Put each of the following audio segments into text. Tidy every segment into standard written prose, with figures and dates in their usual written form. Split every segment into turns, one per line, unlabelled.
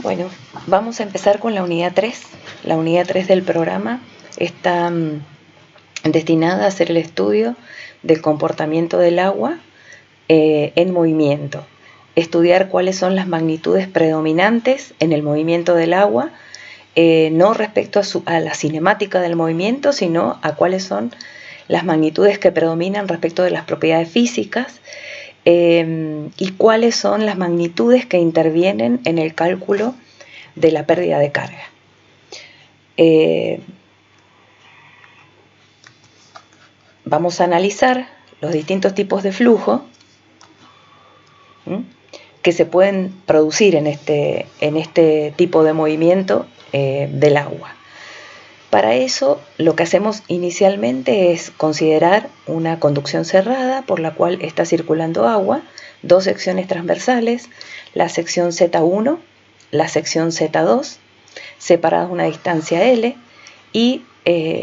Bueno, vamos a empezar con la unidad 3. La unidad 3 del programa está destinada a hacer el estudio del comportamiento del agua en movimiento. Estudiar cuáles son las magnitudes predominantes en el movimiento del agua, no respecto a la cinemática del movimiento, sino a cuáles son las magnitudes que predominan respecto de las propiedades físicas, y cuáles son las magnitudes que intervienen en el cálculo de la pérdida de carga. Vamos a analizar los distintos tipos de flujo que se pueden producir en este tipo de movimiento del agua. Para eso, lo que hacemos inicialmente es considerar una conducción cerrada por la cual está circulando agua, dos secciones transversales, la sección Z1, la sección Z2, separadas una distancia L, y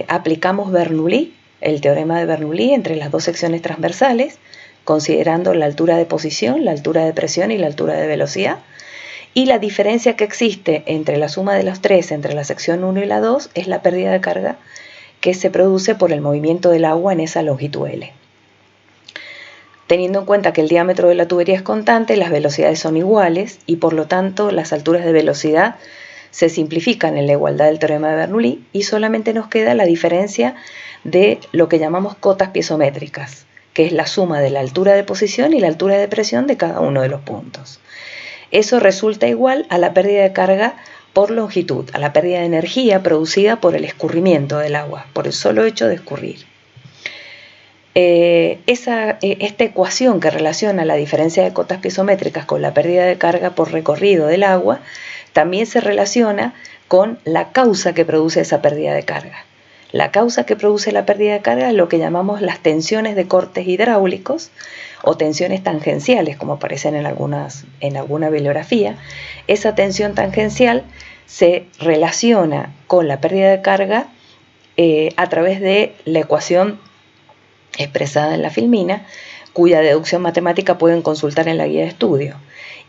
aplicamos Bernoulli, el teorema de Bernoulli, entre las dos secciones transversales, considerando la altura de posición, la altura de presión y la altura de velocidad. Y la diferencia que existe entre la suma de los tres, entre la sección 1 y la 2, es la pérdida de carga que se produce por el movimiento del agua en esa longitud L. Teniendo en cuenta que el diámetro de la tubería es constante, las velocidades son iguales y por lo tanto las alturas de velocidad se simplifican en la igualdad del teorema de Bernoulli y solamente nos queda la diferencia de lo que llamamos cotas piezométricas, que es la suma de la altura de posición y la altura de presión de cada uno de los puntos. Eso resulta igual a la pérdida de carga por longitud, a la pérdida de energía producida por el escurrimiento del agua, por el solo hecho de escurrir. Esta ecuación que relaciona la diferencia de cotas piezométricas con la pérdida de carga por recorrido del agua también se relaciona con la causa que produce esa pérdida de carga. La causa que produce la pérdida de carga es lo que llamamos las tensiones de cortes hidráulicos o tensiones tangenciales, como aparecen en alguna bibliografía. Esa tensión tangencial se relaciona con la pérdida de carga a través de la ecuación expresada en la filmina, cuya deducción matemática pueden consultar en la guía de estudio.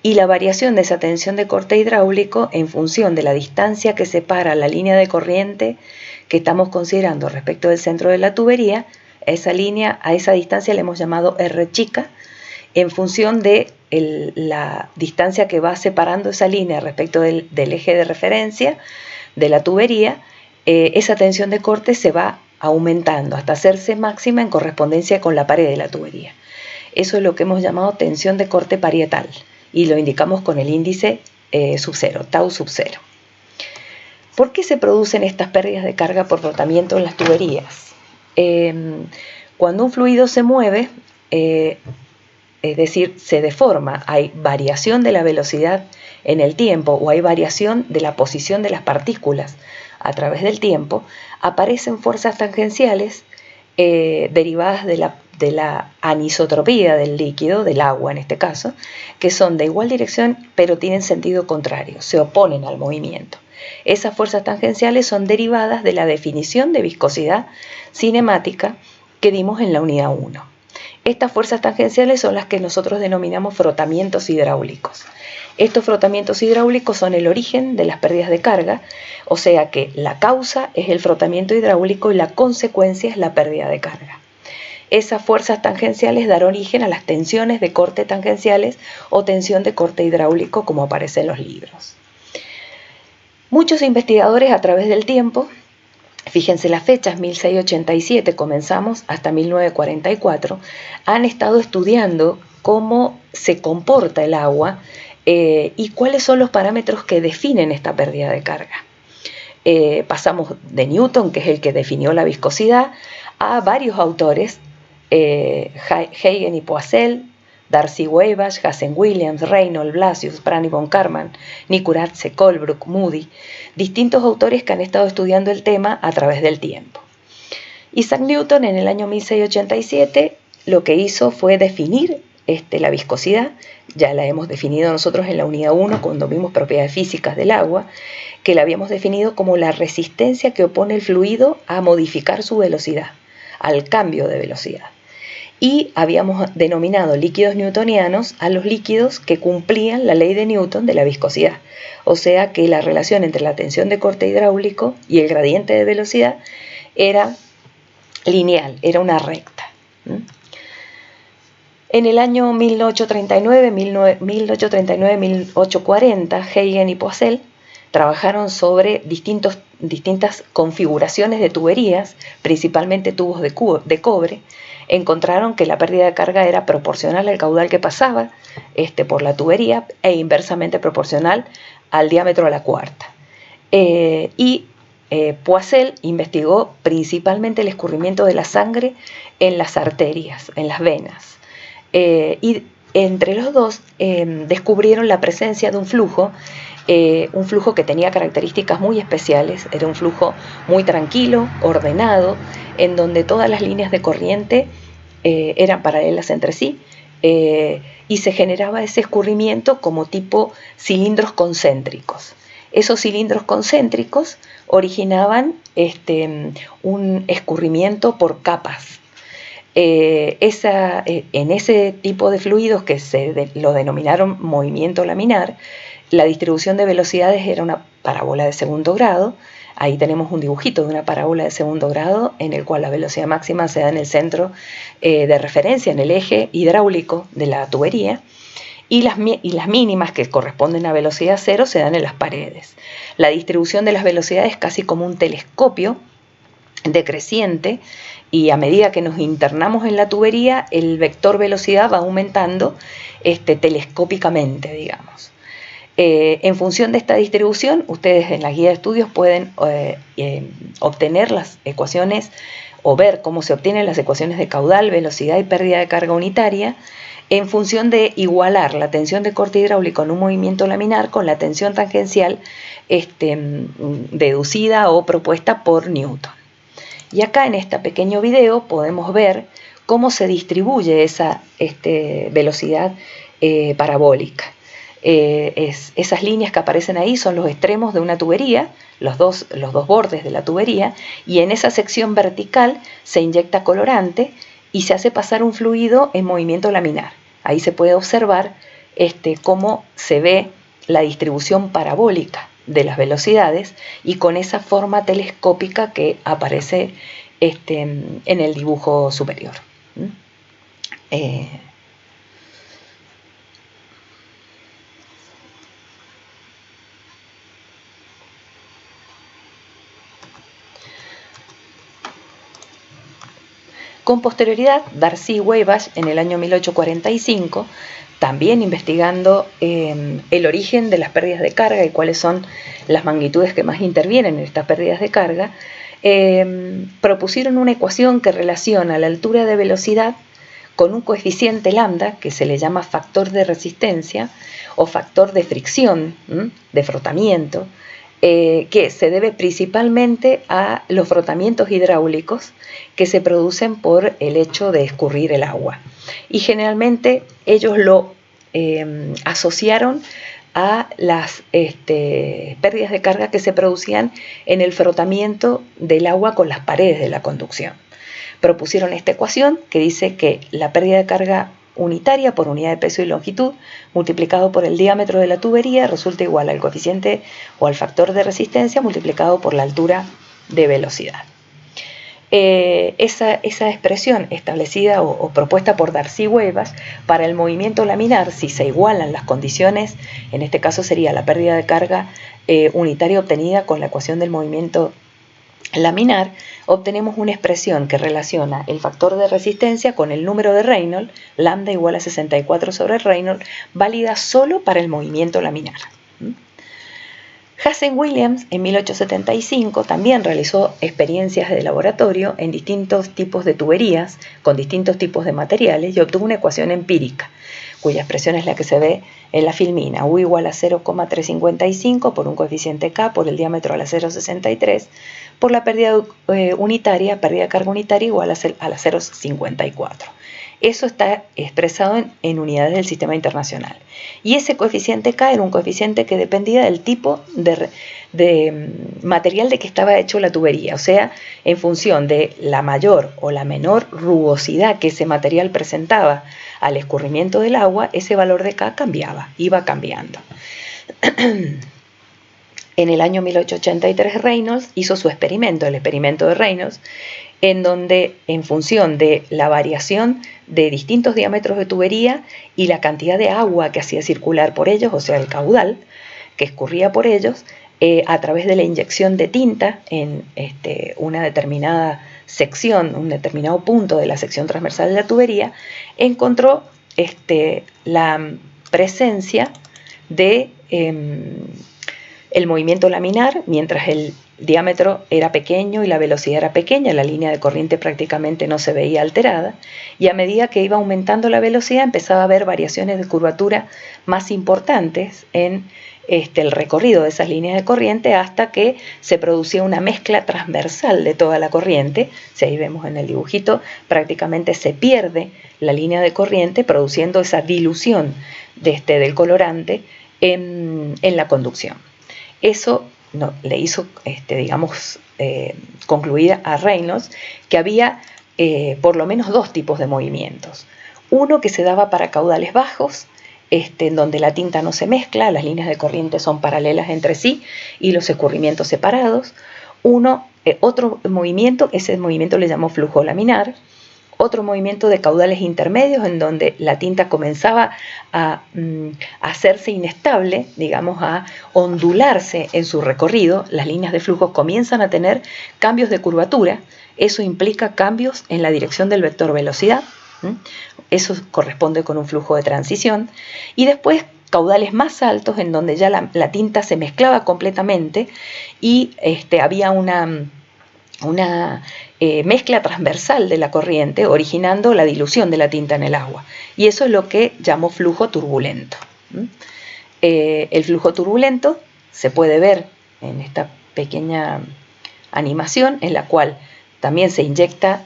Y la variación de esa tensión de corte hidráulico en función de la distancia que separa la línea de corriente que estamos considerando respecto del centro de la tubería, a esa distancia le hemos llamado R chica, en función de la distancia que va separando esa línea respecto del eje de referencia de la tubería, esa tensión de corte se va aumentando hasta hacerse máxima en correspondencia con la pared de la tubería. Eso es lo que hemos llamado tensión de corte parietal y lo indicamos con el índice sub 0, tau sub 0. ¿Por qué se producen estas pérdidas de carga por rotamiento en las tuberías? Cuando un fluido se mueve, es decir, se deforma, hay variación de la velocidad en el tiempo o hay variación de la posición de las partículas a través del tiempo, aparecen fuerzas tangenciales derivadas de la anisotropía del líquido, del agua en este caso, que son de igual dirección pero tienen sentido contrario, se oponen al movimiento. Esas fuerzas tangenciales son derivadas de la definición de viscosidad cinemática que dimos en la unidad 1. Estas fuerzas tangenciales son las que nosotros denominamos frotamientos hidráulicos. Estos frotamientos hidráulicos son el origen de las pérdidas de carga, o sea que la causa es el frotamiento hidráulico y la consecuencia es la pérdida de carga. Esas fuerzas tangenciales dan origen a las tensiones de corte tangenciales o tensión de corte hidráulico, como aparece en los libros. Muchos investigadores a través del tiempo, fíjense las fechas, 1687 comenzamos hasta 1944, han estado estudiando cómo se comporta el agua y cuáles son los parámetros que definen esta pérdida de carga. Pasamos de Newton, que es el que definió la viscosidad, a varios autores, Huygens y Poiseuille, Darcy-Weisbach, Hazen-Williams, Reynolds, Blasius, Prany von Karman, Nikuradse, Colebrook, Moody, distintos autores que han estado estudiando el tema a través del tiempo. Isaac Newton en el año 1687 lo que hizo fue definir la viscosidad, ya la hemos definido nosotros en la unidad 1 cuando vimos propiedades físicas del agua, que la habíamos definido como la resistencia que opone el fluido a modificar su velocidad, al cambio de velocidad. y habíamos denominado líquidos newtonianos a los líquidos que cumplían la ley de Newton de la viscosidad. O sea que la relación entre la tensión de corte hidráulico y el gradiente de velocidad era lineal, era una recta. En el año 1839-1840, Huygens y Poiseuille trabajaron sobre distintas configuraciones de tuberías, principalmente tubos de cobre. Encontraron que la pérdida de carga era proporcional al caudal que pasaba por la tubería e inversamente proporcional al diámetro de la cuarta. Poiseuille investigó principalmente el escurrimiento de la sangre en las arterias, en las venas. Y entre los dos descubrieron la presencia de un flujo que tenía características muy especiales. Era un flujo muy tranquilo, ordenado, en donde todas las líneas de corriente eran paralelas entre sí, y se generaba ese escurrimiento como tipo cilindros concéntricos. Esos cilindros concéntricos originaban un escurrimiento por capas. En ese tipo de fluidos que lo denominaron movimiento laminar, la distribución de velocidades era una parábola de segundo grado. Ahí tenemos un dibujito de una parábola de segundo grado en el cual la velocidad máxima se da en el centro de referencia, en el eje hidráulico de la tubería, y las mínimas, que corresponden a velocidad cero, se dan en las paredes. La distribución de las velocidades es casi como un telescopio decreciente, y a medida que nos internamos en la tubería, el vector velocidad va aumentando telescópicamente, digamos. En función de esta distribución, ustedes en la guía de estudios pueden obtener las ecuaciones o ver cómo se obtienen las ecuaciones de caudal, velocidad y pérdida de carga unitaria en función de igualar la tensión de corte hidráulico en un movimiento laminar con la tensión tangencial deducida o propuesta por Newton. Y acá en este pequeño video podemos ver cómo se distribuye esa velocidad parabólica. Esas líneas que aparecen ahí son los extremos de una tubería, los dos bordes de la tubería, y en esa sección vertical se inyecta colorante y se hace pasar un fluido en movimiento laminar. Ahí se puede observar cómo se ve la distribución parabólica de las velocidades y con esa forma telescópica que aparece en el dibujo superior. Con posterioridad, Darcy y Wabash en el año 1845, también investigando el origen de las pérdidas de carga y cuáles son las magnitudes que más intervienen en estas pérdidas de carga, propusieron una ecuación que relaciona la altura de velocidad con un coeficiente lambda que se le llama factor de resistencia o factor de fricción, de frotamiento, que se debe principalmente a los frotamientos hidráulicos que se producen por el hecho de escurrir el agua. Y generalmente ellos lo asociaron a las pérdidas de carga que se producían en el frotamiento del agua con las paredes de la conducción. Propusieron esta ecuación que dice que la pérdida de carga unitaria por unidad de peso y longitud multiplicado por el diámetro de la tubería resulta igual al coeficiente o al factor de resistencia multiplicado por la altura de velocidad. Esa expresión establecida o propuesta por Darcy y Wabash para el movimiento laminar, si se igualan las condiciones, en este caso sería la pérdida de carga unitaria obtenida con la ecuación del movimiento laminar, obtenemos una expresión que relaciona el factor de resistencia con el número de Reynolds, lambda igual a 64 sobre Reynolds, válida solo para el movimiento laminar. Hazen-Williams en 1875 también realizó experiencias de laboratorio en distintos tipos de tuberías con distintos tipos de materiales y obtuvo una ecuación empírica, cuya expresión es la que se ve en la filmina, U igual a 0,355 por un coeficiente K por el diámetro a la 0,63 por la pérdida unitaria, pérdida de carga unitaria igual a la 0,54. Eso está expresado en unidades del sistema internacional. Y ese coeficiente K era un coeficiente que dependía del tipo de material de que estaba hecho la tubería, o sea, en función de la mayor o la menor rugosidad que ese material presentaba al escurrimiento del agua, ese valor de K cambiaba, iba cambiando. En el año 1883 Reynolds hizo su experimento, el experimento de Reynolds, en donde en función de la variación de distintos diámetros de tubería y la cantidad de agua que hacía circular por ellos, o sea, el caudal que escurría por ellos, a través de la inyección de tinta en una determinada sección, un determinado punto de la sección transversal de la tubería, encontró la presencia de el movimiento laminar, mientras el diámetro era pequeño y la velocidad era pequeña, la línea de corriente prácticamente no se veía alterada, y a medida que iba aumentando la velocidad empezaba a haber variaciones de curvatura más importantes en el recorrido de esas líneas de corriente, hasta que se producía una mezcla transversal de toda la corriente. Si ahí vemos en el dibujito, prácticamente se pierde la línea de corriente, produciendo esa dilución del colorante en la conducción. Eso le hizo, concluir a Reynolds que había por lo menos dos tipos de movimientos. Uno que se daba para caudales bajos, en donde la tinta no se mezcla, las líneas de corriente son paralelas entre sí y los escurrimientos separados. Otro movimiento, ese movimiento le llamó flujo laminar. Otro movimiento de caudales intermedios, en donde la tinta comenzaba a hacerse inestable, a ondularse en su recorrido. Las líneas de flujo comienzan a tener cambios de curvatura. Eso implica cambios en la dirección del vector velocidad. Eso corresponde con un flujo de transición. Y después caudales más altos, en donde ya la tinta se mezclaba completamente y había una mezcla transversal de la corriente, originando la dilución de la tinta en el agua. Y eso es lo que llamó flujo turbulento. El flujo turbulento se puede ver en esta pequeña animación, en la cual también se inyecta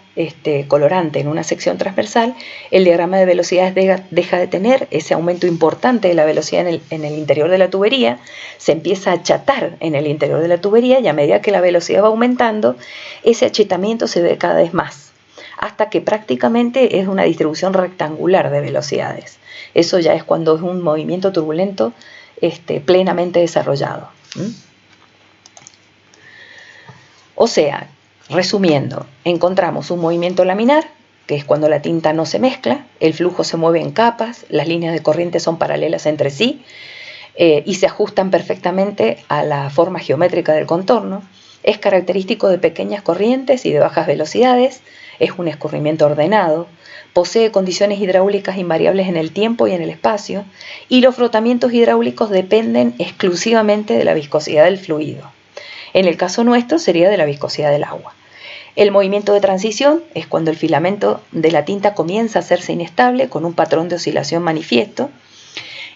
colorante en una sección transversal. El diagrama de velocidades deja de tener ese aumento importante de la velocidad en el interior de la tubería, se empieza a achatar en el interior de la tubería, y a medida que la velocidad va aumentando, ese achatamiento se ve cada vez más, hasta que prácticamente es una distribución rectangular de velocidades. Eso ya es cuando es un movimiento turbulento plenamente desarrollado. O sea, resumiendo, encontramos un movimiento laminar, que es cuando la tinta no se mezcla, el flujo se mueve en capas, las líneas de corriente son paralelas entre sí y se ajustan perfectamente a la forma geométrica del contorno. Es característico de pequeñas corrientes y de bajas velocidades, es un escurrimiento ordenado, posee condiciones hidráulicas invariables en el tiempo y en el espacio, y los frotamientos hidráulicos dependen exclusivamente de la viscosidad del fluido. En el caso nuestro sería de la viscosidad del agua. El movimiento de transición es cuando el filamento de la tinta comienza a hacerse inestable con un patrón de oscilación manifiesto.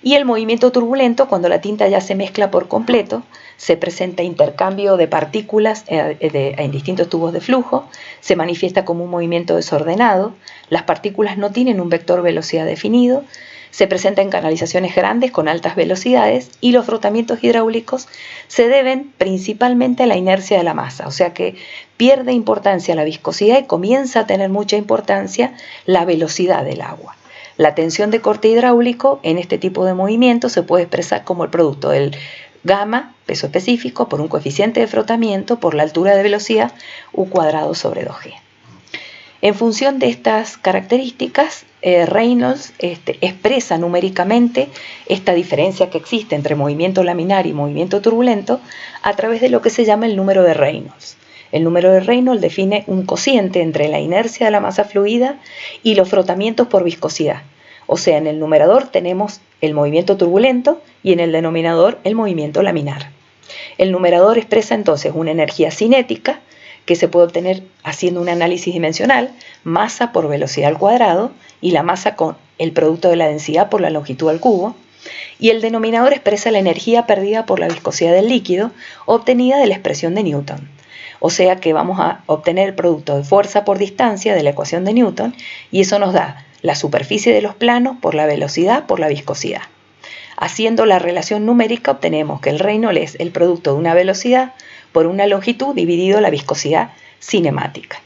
Y el movimiento turbulento, cuando la tinta ya se mezcla por completo, se presenta intercambio de partículas en distintos tubos de flujo, se manifiesta como un movimiento desordenado, las partículas no tienen un vector velocidad definido, se presenta en canalizaciones grandes con altas velocidades, y los frotamientos hidráulicos se deben principalmente a la inercia de la masa, o sea que pierde importancia la viscosidad y comienza a tener mucha importancia la velocidad del agua. La tensión de corte hidráulico en este tipo de movimiento se puede expresar como el producto del gamma, peso específico, por un coeficiente de frotamiento por la altura de velocidad, U² sobre 2G. En función de estas características, Reynolds expresa numéricamente esta diferencia que existe entre movimiento laminar y movimiento turbulento a través de lo que se llama el número de Reynolds. El número de Reynolds define un cociente entre la inercia de la masa fluida y los frotamientos por viscosidad. O sea, en el numerador tenemos el movimiento turbulento y en el denominador el movimiento laminar. El numerador expresa entonces una energía cinética que se puede obtener haciendo un análisis dimensional, masa por velocidad al cuadrado, y la masa con el producto de la densidad por la longitud al cubo. Y el denominador expresa la energía perdida por la viscosidad del líquido, obtenida de la expresión de Newton. O sea que vamos a obtener el producto de fuerza por distancia de la ecuación de Newton, y eso nos da la superficie de los planos por la velocidad por la viscosidad. Haciendo la relación numérica obtenemos que el Reynolds es el producto de una velocidad por una longitud dividido la viscosidad cinemática.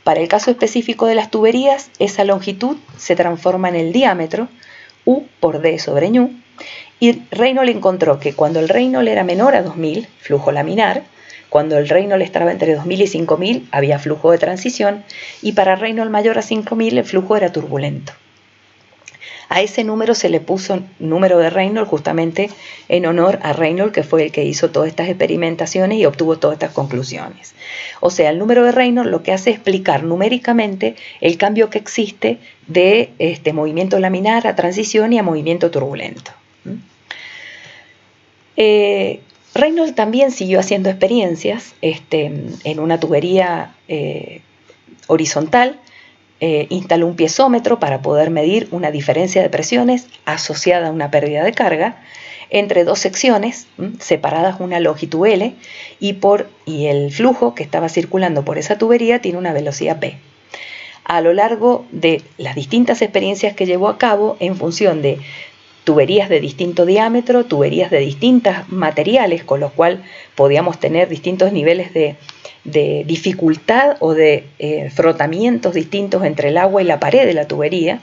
Para el caso específico de las tuberías, esa longitud se transforma en el diámetro, U por D sobre ñu, y Reynolds encontró que cuando el Reynolds era menor a 2000, flujo laminar, cuando el Reynolds estaba entre 2000 y 5000 había flujo de transición, y para Reynolds mayor a 5000 el flujo era turbulento. A ese número se le puso número de Reynolds justamente en honor a Reynolds, que fue el que hizo todas estas experimentaciones y obtuvo todas estas conclusiones. O sea, el número de Reynolds lo que hace es explicar numéricamente el cambio que existe de movimiento laminar a transición y a movimiento turbulento. Reynolds también siguió haciendo experiencias en una tubería horizontal. Instaló un piezómetro para poder medir una diferencia de presiones asociada a una pérdida de carga entre dos secciones separadas una longitud L y el flujo que estaba circulando por esa tubería tiene una velocidad P. A lo largo de las distintas experiencias que llevó a cabo en función de tuberías de distinto diámetro, tuberías de distintos materiales, con lo cual podíamos tener distintos niveles de dificultad o de frotamientos distintos entre el agua y la pared de la tubería,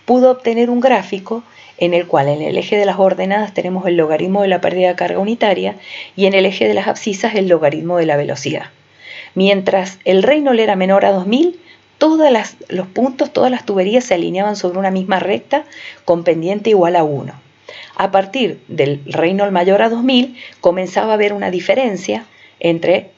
pudo obtener un gráfico en el cual en el eje de las ordenadas tenemos el logaritmo de la pérdida de carga unitaria y en el eje de las abscisas el logaritmo de la velocidad. Mientras el Reynolds era menor a 2000, todos los puntos, todas las tuberías se alineaban sobre una misma recta con pendiente igual a 1. A partir del Reynolds mayor a 2000 comenzaba a haber una diferencia entre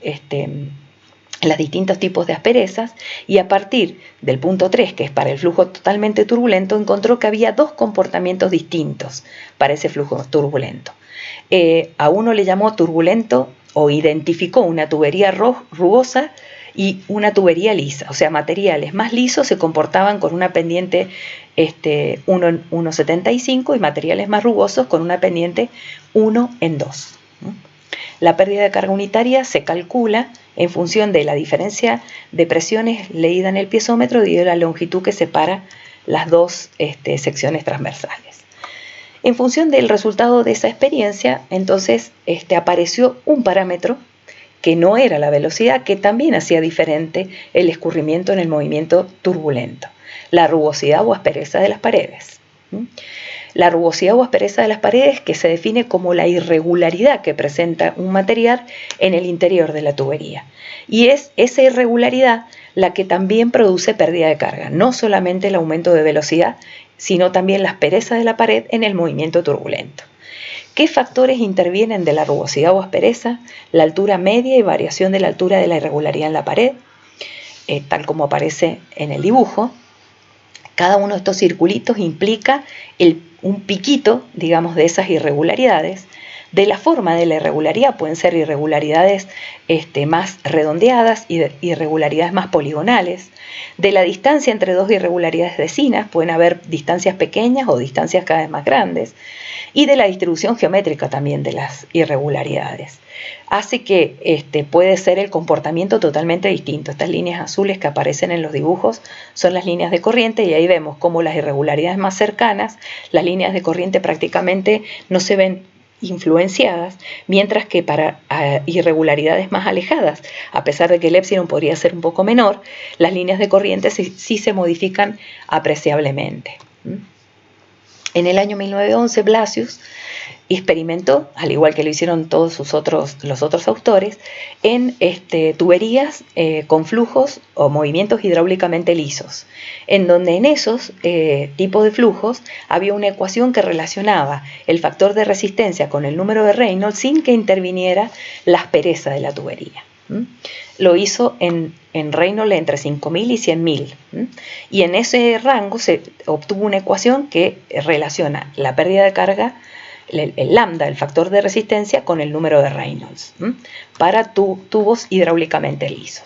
los distintos tipos de asperezas, y a partir del punto 3, que es para el flujo totalmente turbulento, encontró que había dos comportamientos distintos para ese flujo turbulento. A uno le llamó turbulento o identificó una tubería rugosa y una tubería lisa, o sea, materiales más lisos se comportaban con una pendiente 1,75 y materiales más rugosos con una pendiente 1 en 2. La pérdida de carga unitaria se calcula en función de la diferencia de presiones leída en el piezómetro dividido la longitud que separa las dos secciones transversales. En función del resultado de esa experiencia, entonces apareció un parámetro que no era la velocidad, que también hacía diferente el escurrimiento en el movimiento turbulento, la rugosidad o aspereza de las paredes. La rugosidad o aspereza de las paredes, que se define como la irregularidad que presenta un material en el interior de la tubería. Y es esa irregularidad la que también produce pérdida de carga, no solamente el aumento de velocidad, sino también la aspereza de la pared en el movimiento turbulento. ¿Qué factores intervienen de la rugosidad o aspereza? La altura media y variación de la altura de la irregularidad en la pared, tal como aparece en el dibujo. Cada uno de estos circulitos implica un piquito, digamos, de esas irregularidades. De la forma de la irregularidad pueden ser irregularidades más redondeadas y irregularidades más poligonales. De la distancia entre dos irregularidades vecinas pueden haber distancias pequeñas o distancias cada vez más grandes. Y de la distribución geométrica también de las irregularidades. Hace que puede ser el comportamiento totalmente distinto. Estas líneas azules que aparecen en los dibujos son las líneas de corriente y ahí vemos cómo las irregularidades más cercanas, las líneas de corriente prácticamente no se ven influenciadas, mientras que para irregularidades más alejadas, a pesar de que el épsilon podría ser un poco menor, las líneas de corriente sí se modifican apreciablemente. En el año 1911, Blasius experimentó, al igual que lo hicieron todos los otros autores, en tuberías con flujos o movimientos hidráulicamente lisos, en donde en esos tipos de flujos había una ecuación que relacionaba el factor de resistencia con el número de Reynolds sin que interviniera la aspereza de la tubería. Lo hizo en Reynolds entre 5000 y 100.000, y en ese rango se obtuvo una ecuación que relaciona la pérdida de carga, el lambda, el factor de resistencia, con el número de Reynolds para tubos hidráulicamente lisos.